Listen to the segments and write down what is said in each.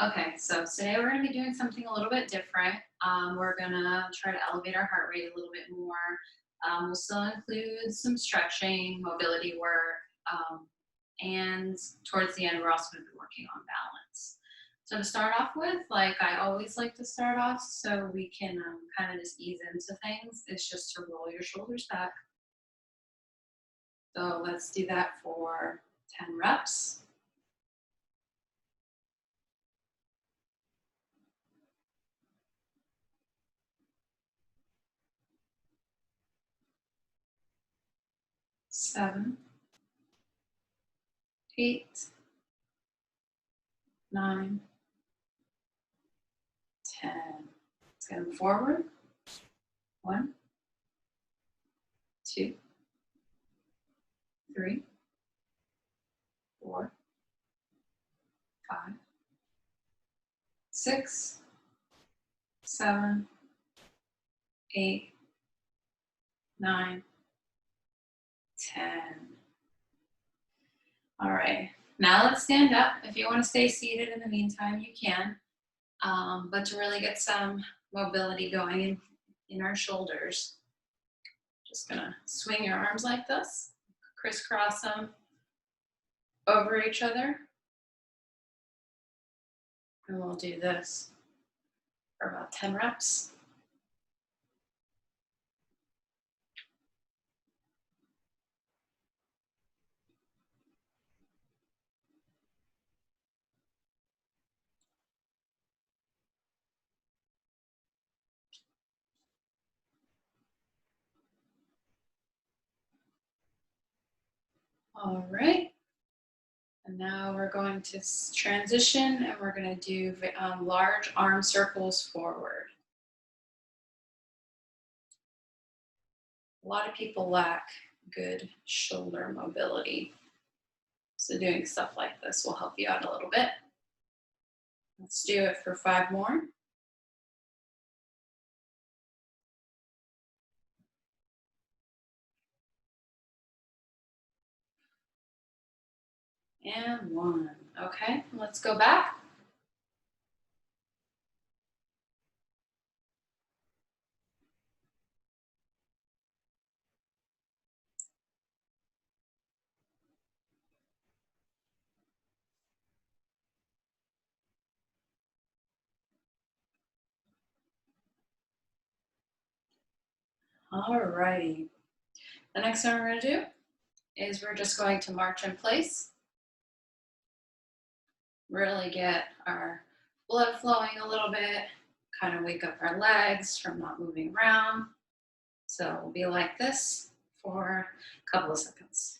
Okay, so today we're going to be doing something a little bit different. We're going to try to elevate our heart rate a little bit more. We'll still include some stretching, mobility work, and towards the end, we're also going to be working on balance. So to start off with, like I always like to start off so we can kind of just ease into things, it's just to roll your shoulders back. So let's do that for 10 reps. 7, 8, 9, 10. Let's get them forward. 1, 2, 3, 4, 5, 6, 7, 8, 9, 10. All right. Now let's stand up. If you want to stay seated in the meantime, you can. But to really get some mobility going in our shoulders, just gonna swing your arms like this, crisscross them over each other, and we'll do this for about 10 reps. All right. And now we're going to transition and we're going to do large arm circles forward. A lot of people lack good shoulder mobility. So doing stuff like this will help you out a little bit. Let's do it for 5 more. And 1. Okay, let's go back. All righty. The next thing we're going to do is we're just going to march in place. Really get our blood flowing a little bit, kind of wake up our legs from not moving around. So we'll be like this for a couple of seconds.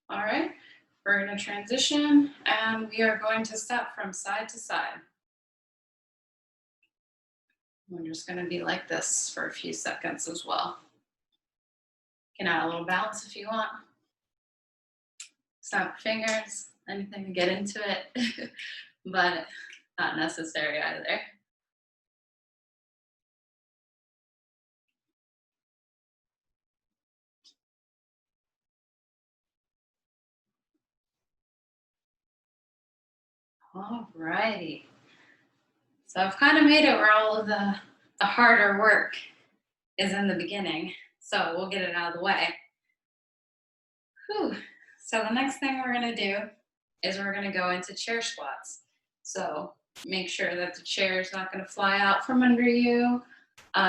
All right, we're going to transition and we are going to step from side to side. We're just going to be like this for a few seconds as well. You can add a little balance if you want. Snap fingers, anything to get into it, but not necessary either. All righty. So I've kind of made it where all of the harder work is in the beginning. So we'll get it out of the way. Whew. So the next thing we're going to do is we're going to go into chair squats. So make sure that the chair is not going to fly out from under you.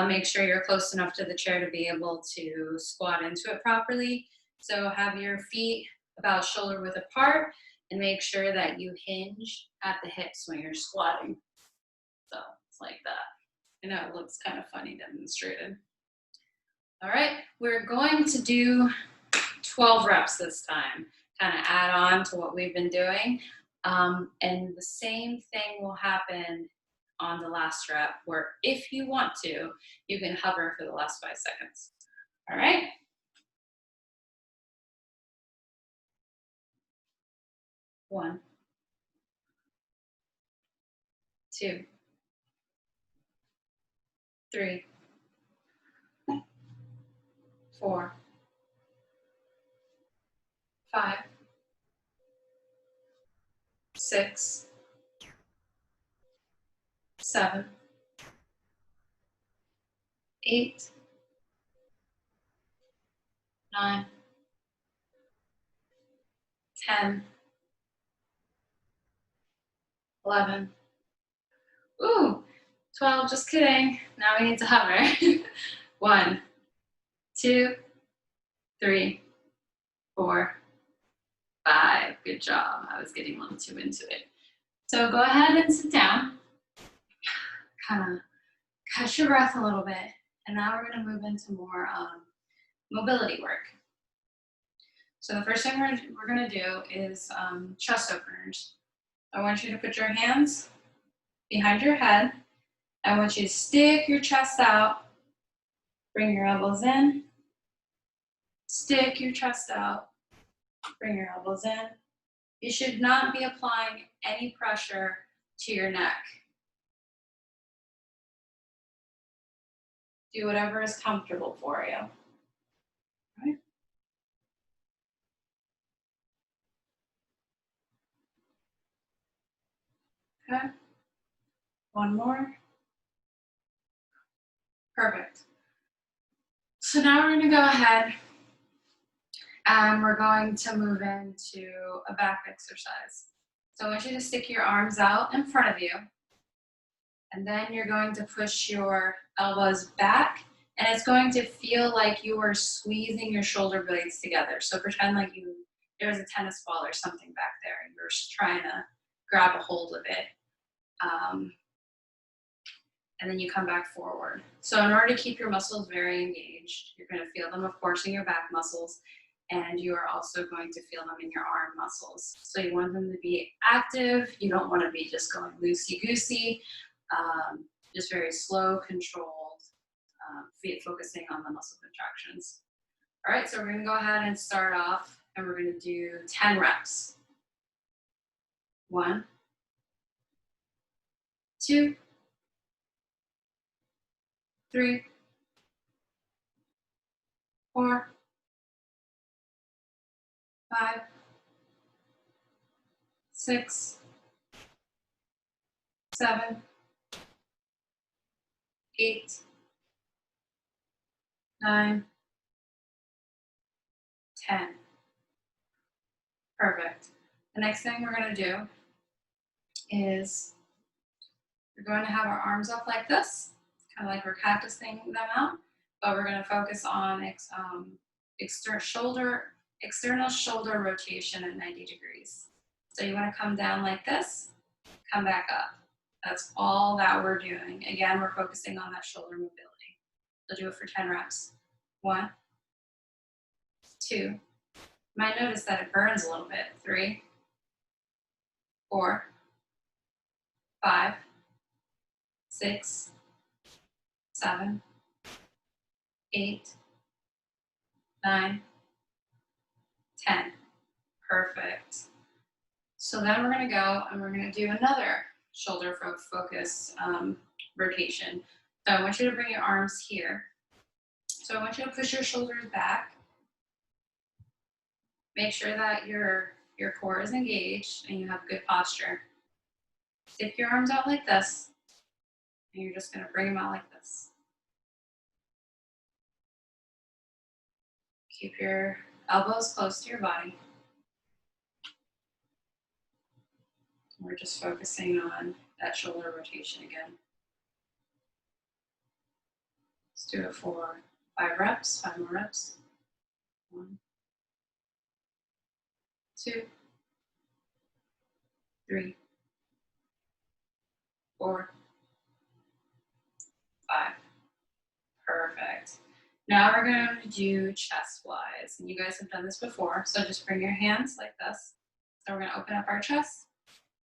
Make sure you're close enough to the chair to be able to squat into it properly. So have your feet about shoulder width apart and make sure that you hinge at the hips when you're squatting. So it's like that. I know it looks kind of funny demonstrated. All right, we're going to do 12 reps this time, kind of add on to what we've been doing. And the same thing will happen on the last rep, where if you want to, you can hover for the last 5 seconds. All right. 1, 2, 3, 4, 5, 6, 7, 8, 9, 10, 11. Ooh, 12, just kidding. Now we need to hover. 1, 2, 3, 4, 5. Good job. I was getting a little too into it. So go ahead and sit down. Kind of catch your breath a little bit. And now we're going to move into more mobility work. So the first thing we're going to do is chest openers. I want you to put your hands behind your head. I want you to stick your chest out. Bring your elbows in. Stick your chest out. Bring your elbows in. You should not be applying any pressure to your neck. Do whatever is comfortable for you. All right. Okay. One more. Perfect. So now we're going to go ahead and we're going to move into a back exercise. So I want you to stick your arms out in front of you. And then you're going to push your elbows back. And it's going to feel like you are squeezing your shoulder blades together. So pretend like there's a tennis ball or something back there and you're trying to grab a hold of it. And then you come back forward. So in order to keep your muscles very engaged, you're going to feel them, of course, in your back muscles, and you are also going to feel them in your arm muscles. So you want them to be active. You don't want to be just going loosey-goosey, just very slow, controlled, focusing on the muscle contractions. All right, so we're going to go ahead and start off, and we're going to do 10 reps. 1, 2, 3, 4, 5, 6, 7, 8, 9, 10. Perfect. The next thing we're going to do is we're going to have our arms up like this, kind of like we're cactusing them out, but we're going to focus on external shoulder rotation at 90 degrees. So you want to come down like this, come back up. That's all that we're doing. Again, we're focusing on that shoulder mobility. So do it for 10 reps. 1, 2. You might notice that it burns a little bit. 3, 4, 5, 6, 7, 8, 9, 10. Perfect. So then we're going to go and we're going to do another shoulder focus rotation. So I want you to bring your arms here. So I want you to push your shoulders back. Make sure that your core is engaged and you have good posture. Stick your arms out like this, and you're just going to bring them out like this. Keep your elbows close to your body. We're just focusing on that shoulder rotation again. Let's do it for 5 reps, 5 more reps. 1, 2, 3, 4, 5. Perfect. Now we're going to do chest flies. And you guys have done this before, so just bring your hands like this. So we're going to open up our chest,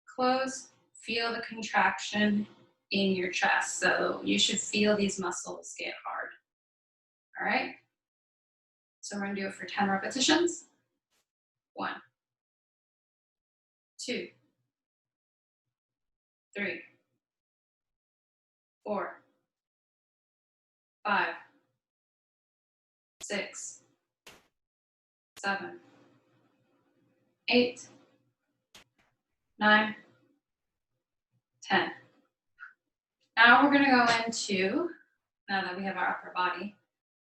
close, feel the contraction in your chest. So you should feel these muscles get hard. All right? So we're going to do it for 10 repetitions. 1, 2, 3, 4, 5, 6, 7, 8, 9, 10. Now we're going to go into, now that we have our upper body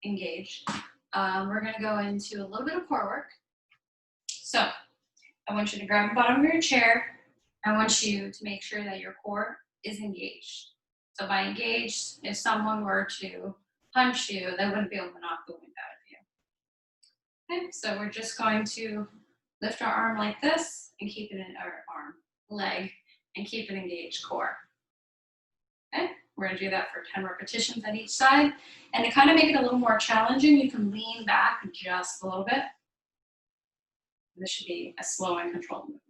engaged, we're going to go into a little bit of core work. So I want you to grab the bottom of your chair. I want you to make sure that your core is engaged. So by engaged, if someone were to punch you, they wouldn't be able to knock the wind out of you. Okay, so we're just going to lift our arm like this and keep it in our leg, and keep it engaged core. Okay, we're going to do that for 10 repetitions at each side. And to kind of make it a little more challenging, you can lean back just a little bit. This should be a slow and controlled movement.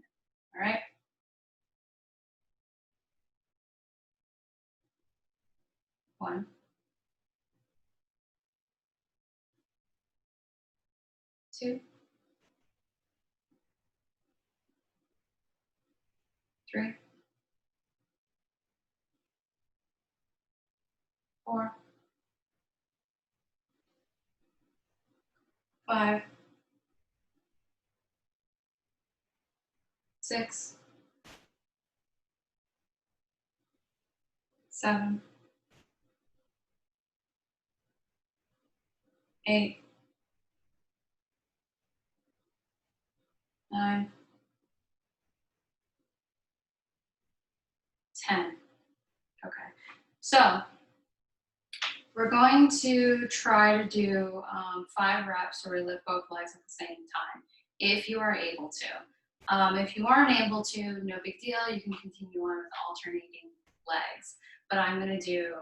All right. 1, 2, 3, 4, 5, 6, 7, 8, 9, 10. Okay. So we're going to try to do 5 reps where we lift both legs at the same time, if you are able to. If you aren't able to, no big deal. You can continue on with alternating legs. But I'm going to do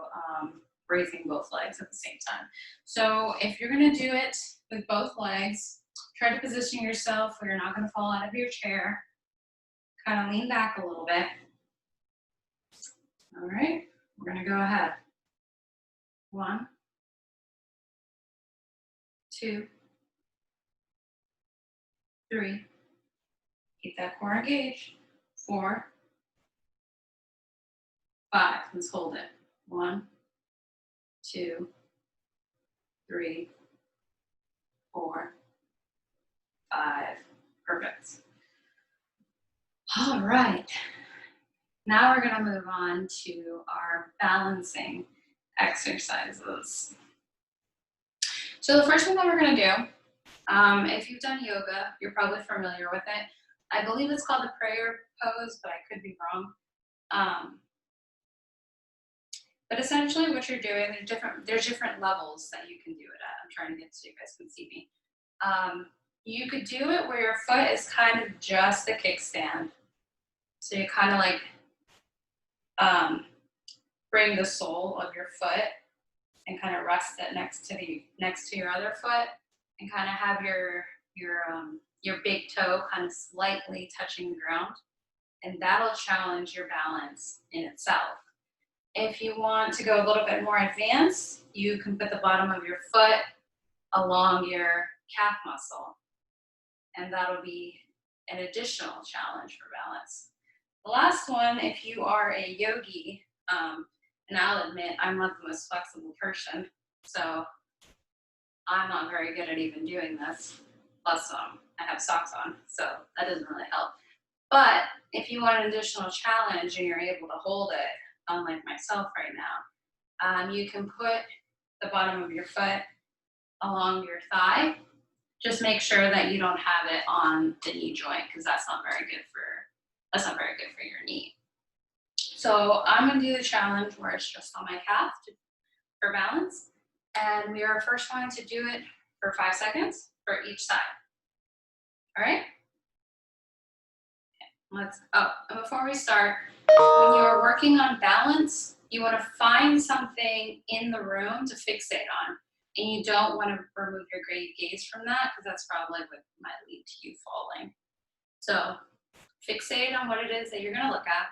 raising both legs at the same time. So if you're going to do it with both legs, try to position yourself where you're not going to fall out of your chair. Kind of lean back a little bit. All right, we're going to go ahead. 1, 2, 3. Keep that core engaged. 4, 5. Let's hold it. 1, 2, 3, 4, 5. Perfect. All right. Now we're going to move on to our balancing exercises. So the first one that we're going to do, if you've done yoga, you're probably familiar with it. I believe it's called the prayer pose, but I could be wrong. But essentially what you're doing, there's different levels that you can do it at. I'm trying to get so you guys can see me. You could do it where your foot is kind of just the kickstand. So you kind of like bring the sole of your foot and kind of rest it next to your other foot, and kind of have your big toe kind of slightly touching the ground, and that'll challenge your balance in itself. If you want to go a little bit more advanced, you can put the bottom of your foot along your calf muscle, and that'll be an additional challenge for balance. The last one, if you are a yogi, and I'll admit I'm not the most flexible person, so I'm not very good at even doing this. Plus, I have socks on, so that doesn't really help. But if you want an additional challenge and you're able to hold it, unlike myself right now, you can put the bottom of your foot along your thigh. Just make sure that you don't have it on the knee joint, because that's not very good for your knee. So I'm going to do the challenge where it's just on my calf for balance, and we are first going to do it for 5 seconds for each side. All right. And before we start, when you are working on balance, you want to find something in the room to fixate on. And you don't want to remove your gaze from that, because that's probably what might lead to you falling. So fixate on what it is that you're going to look at.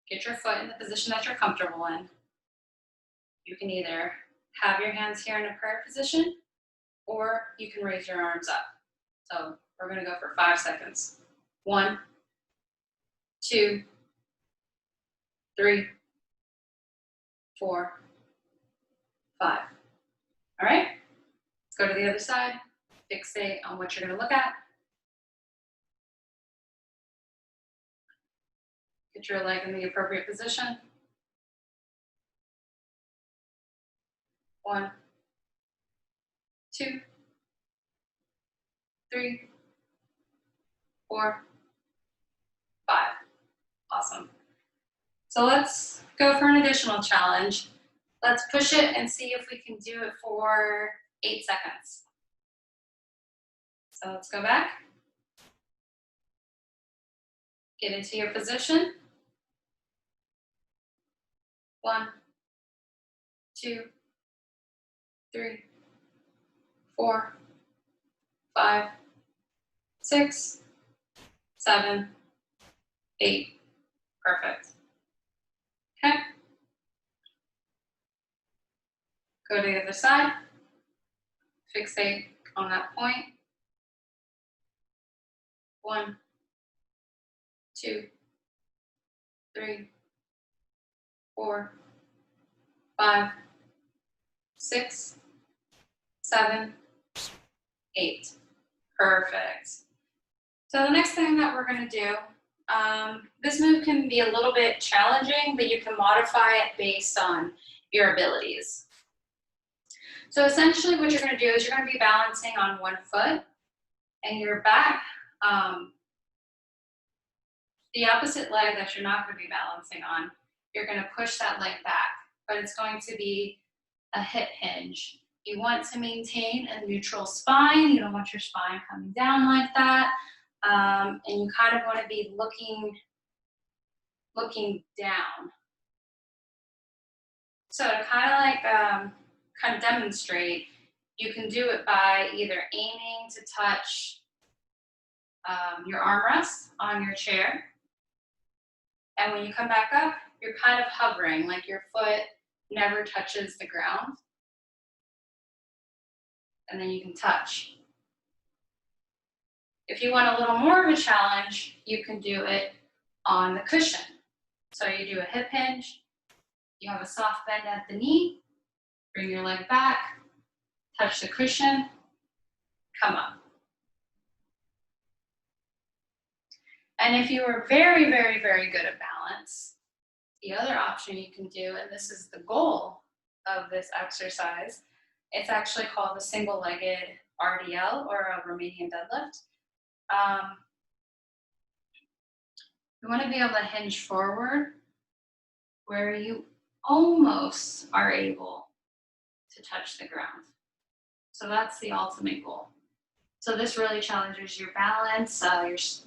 Get your foot in the position that you're comfortable in. You can either have your hands here in a prayer position, or you can raise your arms up. So we're going to go for 5 seconds. 1, 2, 3, 4, 5. All right, let's go to the other side. Fixate on what you're going to look at. Get your leg in the appropriate position. 1, 2, 3, 4, 5. Awesome. So let's go for an additional challenge. Let's push it and see if we can do it for 8 seconds. So let's go back. Get into your position. 1, 2, 3, 4, 5, 6, 7, 8. Perfect. Okay. Go to the other side. Fixate on that point. 1, 2, 3, 4, 5, 6, 7, 8. Perfect. So the next thing that we're going to do, this move can be a little bit challenging, but you can modify it based on your abilities. So essentially what you're going to do is you're going to be balancing on one foot and your back, the opposite leg that you're not going to be balancing on, you're going to push that leg back, but it's going to be a hip hinge. You want to maintain a neutral spine. You don't want your spine coming down like that. And you kind of want to be looking down. So to kind of demonstrate, you can do it by either aiming to touch your armrest on your chair. And when you come back up, you're kind of hovering, like your foot never touches the ground. And then you can touch. If you want a little more of a challenge, you can do it on the cushion. So you do a hip hinge, you have a soft bend at the knee, bring your leg back, touch the cushion, come up. And if you are very, very, very good at balance, the other option you can do, and this is the goal of this exercise, it's actually called a single-legged RDL, or a Romanian deadlift. You want to be able to hinge forward where you almost are able to touch the ground. So that's the ultimate goal. So this really challenges your balance,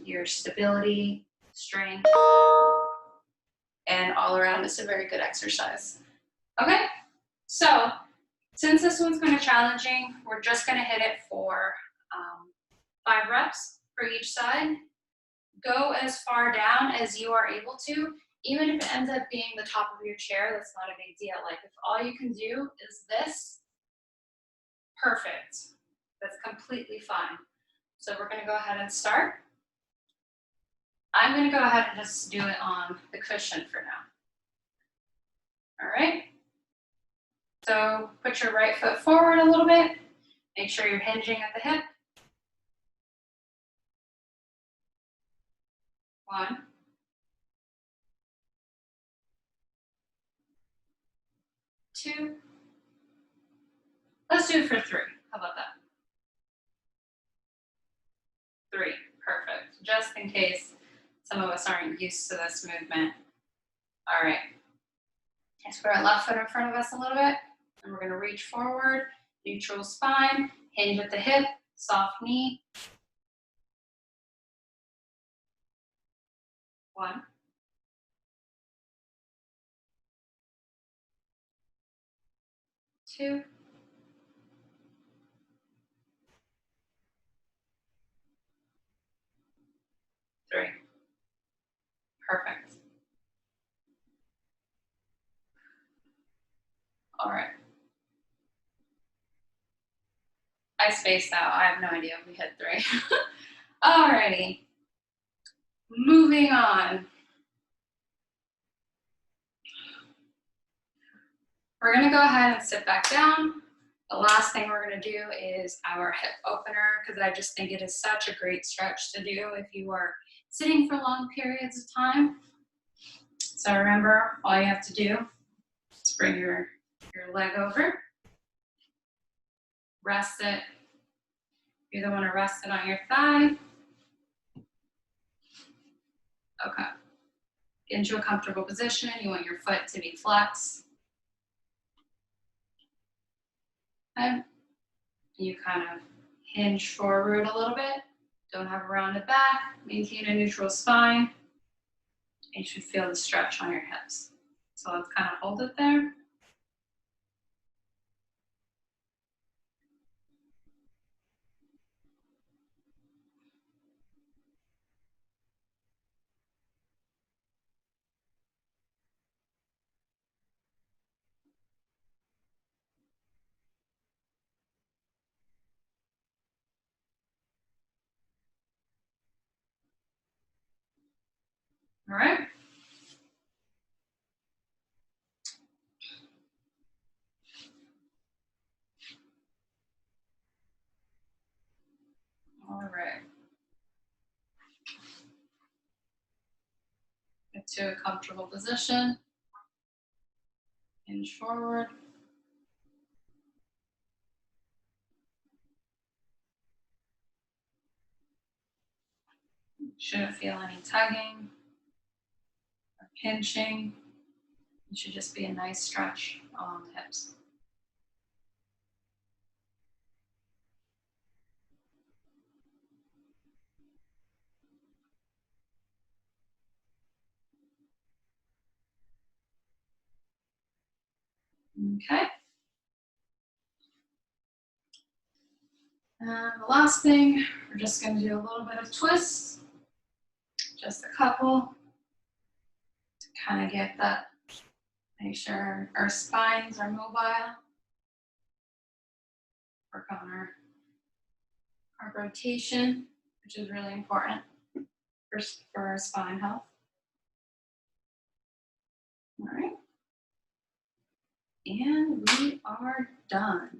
your stability, strength, and all around it's a very good exercise. Okay, so since this one's kind of challenging, we're just going to hit it for 5 reps for each side. Go as far down as you are able to. Even if it ends up being the top of your chair, that's not a big deal. Like if all you can do is this, perfect. That's completely fine. So we're going to go ahead and start. I'm going to go ahead and just do it on the cushion for now. All right. So put your right foot forward a little bit. Make sure you're hinging at the hip. 1, 2. Let's do it for 3. How about that? 3. Perfect. Just in case some of us aren't used to this movement. All right. Let's put our left foot in front of us a little bit. And we're going to reach forward, neutral spine, hinge at the hip, soft knee. 1, 2, 3. Perfect. All right. I spaced out. I have no idea if we hit 3. Alrighty. Moving on. We're gonna go ahead and sit back down. The last thing we're gonna do is our hip opener, because I just think it is such a great stretch to do if you are sitting for long periods of time. So remember, all you have to do is bring your leg over, rest it. You either want to rest it on your thigh. Okay. Get into a comfortable position. You want your foot to be flexed. Okay. You kind of hinge forward a little bit. Don't have a rounded back. Maintain a neutral spine. And you should feel the stretch on your hips. So let's kind of hold it there. All right. All right. Get to a comfortable position. Hinge forward. Shouldn't feel any tugging or pinching. It should just be a nice stretch along the hips. Okay. And the last thing, we're just going to do a little bit of twists, just a couple, to kind of get that, make sure our spines are mobile. Work on our rotation, which is really important for our spine health. All right. And we are done.